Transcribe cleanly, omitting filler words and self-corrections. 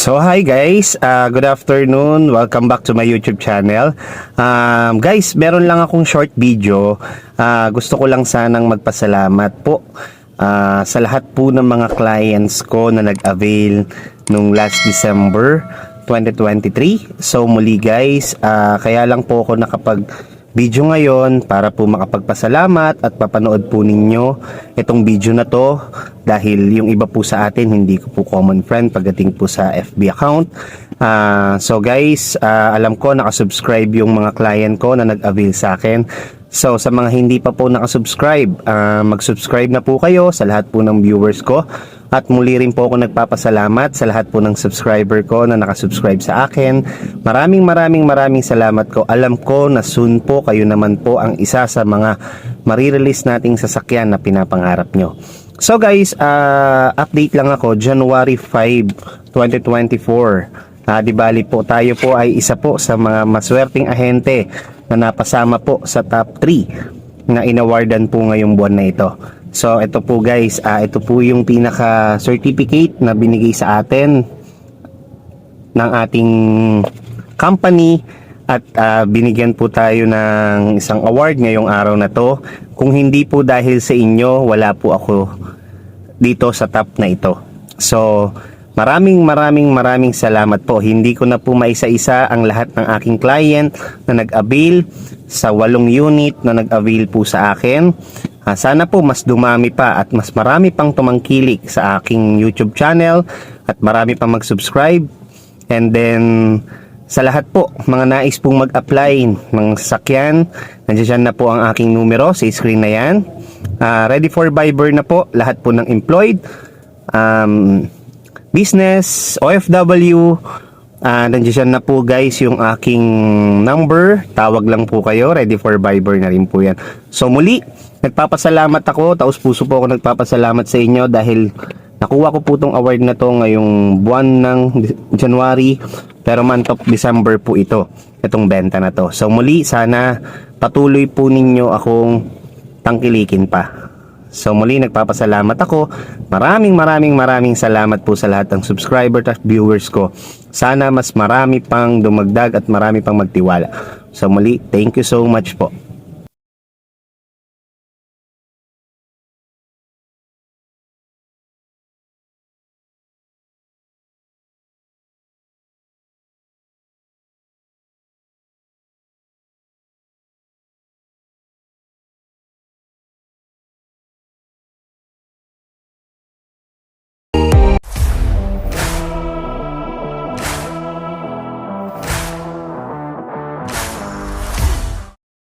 So hi guys, good afternoon. Welcome back to my YouTube channel. Guys, meron lang akong short video. Gusto ko lang sanang magpasalamat po sa lahat po ng mga clients ko na nag-avail nung last December 2023. So muli guys, kaya lang po ako nakapag video ngayon para po makapagpasalamat at papanood po ninyo itong video na to dahil yung iba po sa atin hindi ko po common friend pagdating po sa FB account. So guys, alam ko nakasubscribe yung mga client ko na nag-avail sa akin. So sa mga hindi pa po nakasubscribe, mag-subscribe na po kayo sa lahat po ng viewers ko. At muli rin po ako nagpapasalamat sa lahat po ng subscriber ko na nakasubscribe sa akin. Maraming salamat ko. Alam ko na soon po kayo naman po ang isa sa mga marirelease nating sasakyan na pinapangarap nyo. So guys, update lang ako. January 5, 2024. Di bali po tayo po ay isa po sa mga maswerteng ahente na napasama po sa top 3 na inawardan po ngayong buwan na ito. So ito po guys, ito po yung pinaka certificate na binigay sa atin ng ating company at binigyan po tayo ng isang award ngayong araw na to. Kung hindi po dahil sa inyo, wala po ako dito sa top na ito. So maraming salamat po. Hindi ko na po maisa-isa ang lahat ng aking client na nag-avail sa 8 unit na nag-avail po sa akin. Sana po mas dumami pa at mas marami pang tumangkilik sa aking YouTube channel at marami pang mag-subscribe. And then sa lahat po mga nais pong mag-apply ng sasakyan, nandiyan na po ang aking numero sa screen na yan. Ready for buy na po lahat po ng employed, business, OFW. Nandiyan na po guys yung aking number. Tawag lang po kayo. Ready for buy na rin po yan. So muli, nagpapasalamat ako. Taos puso po ako nagpapasalamat sa inyo dahil nakuha ko po itong award na to ngayong buwan ng January. Pero month of December po ito. Itong benta na to. So muli, sana patuloy po ninyo akong tangkilikin pa. So muli nagpapasalamat ako. Maraming salamat po sa lahat ng subscriber at viewers ko. Sana mas marami pang dumagdag at marami pang magtiwala. So muli, thank you so much po.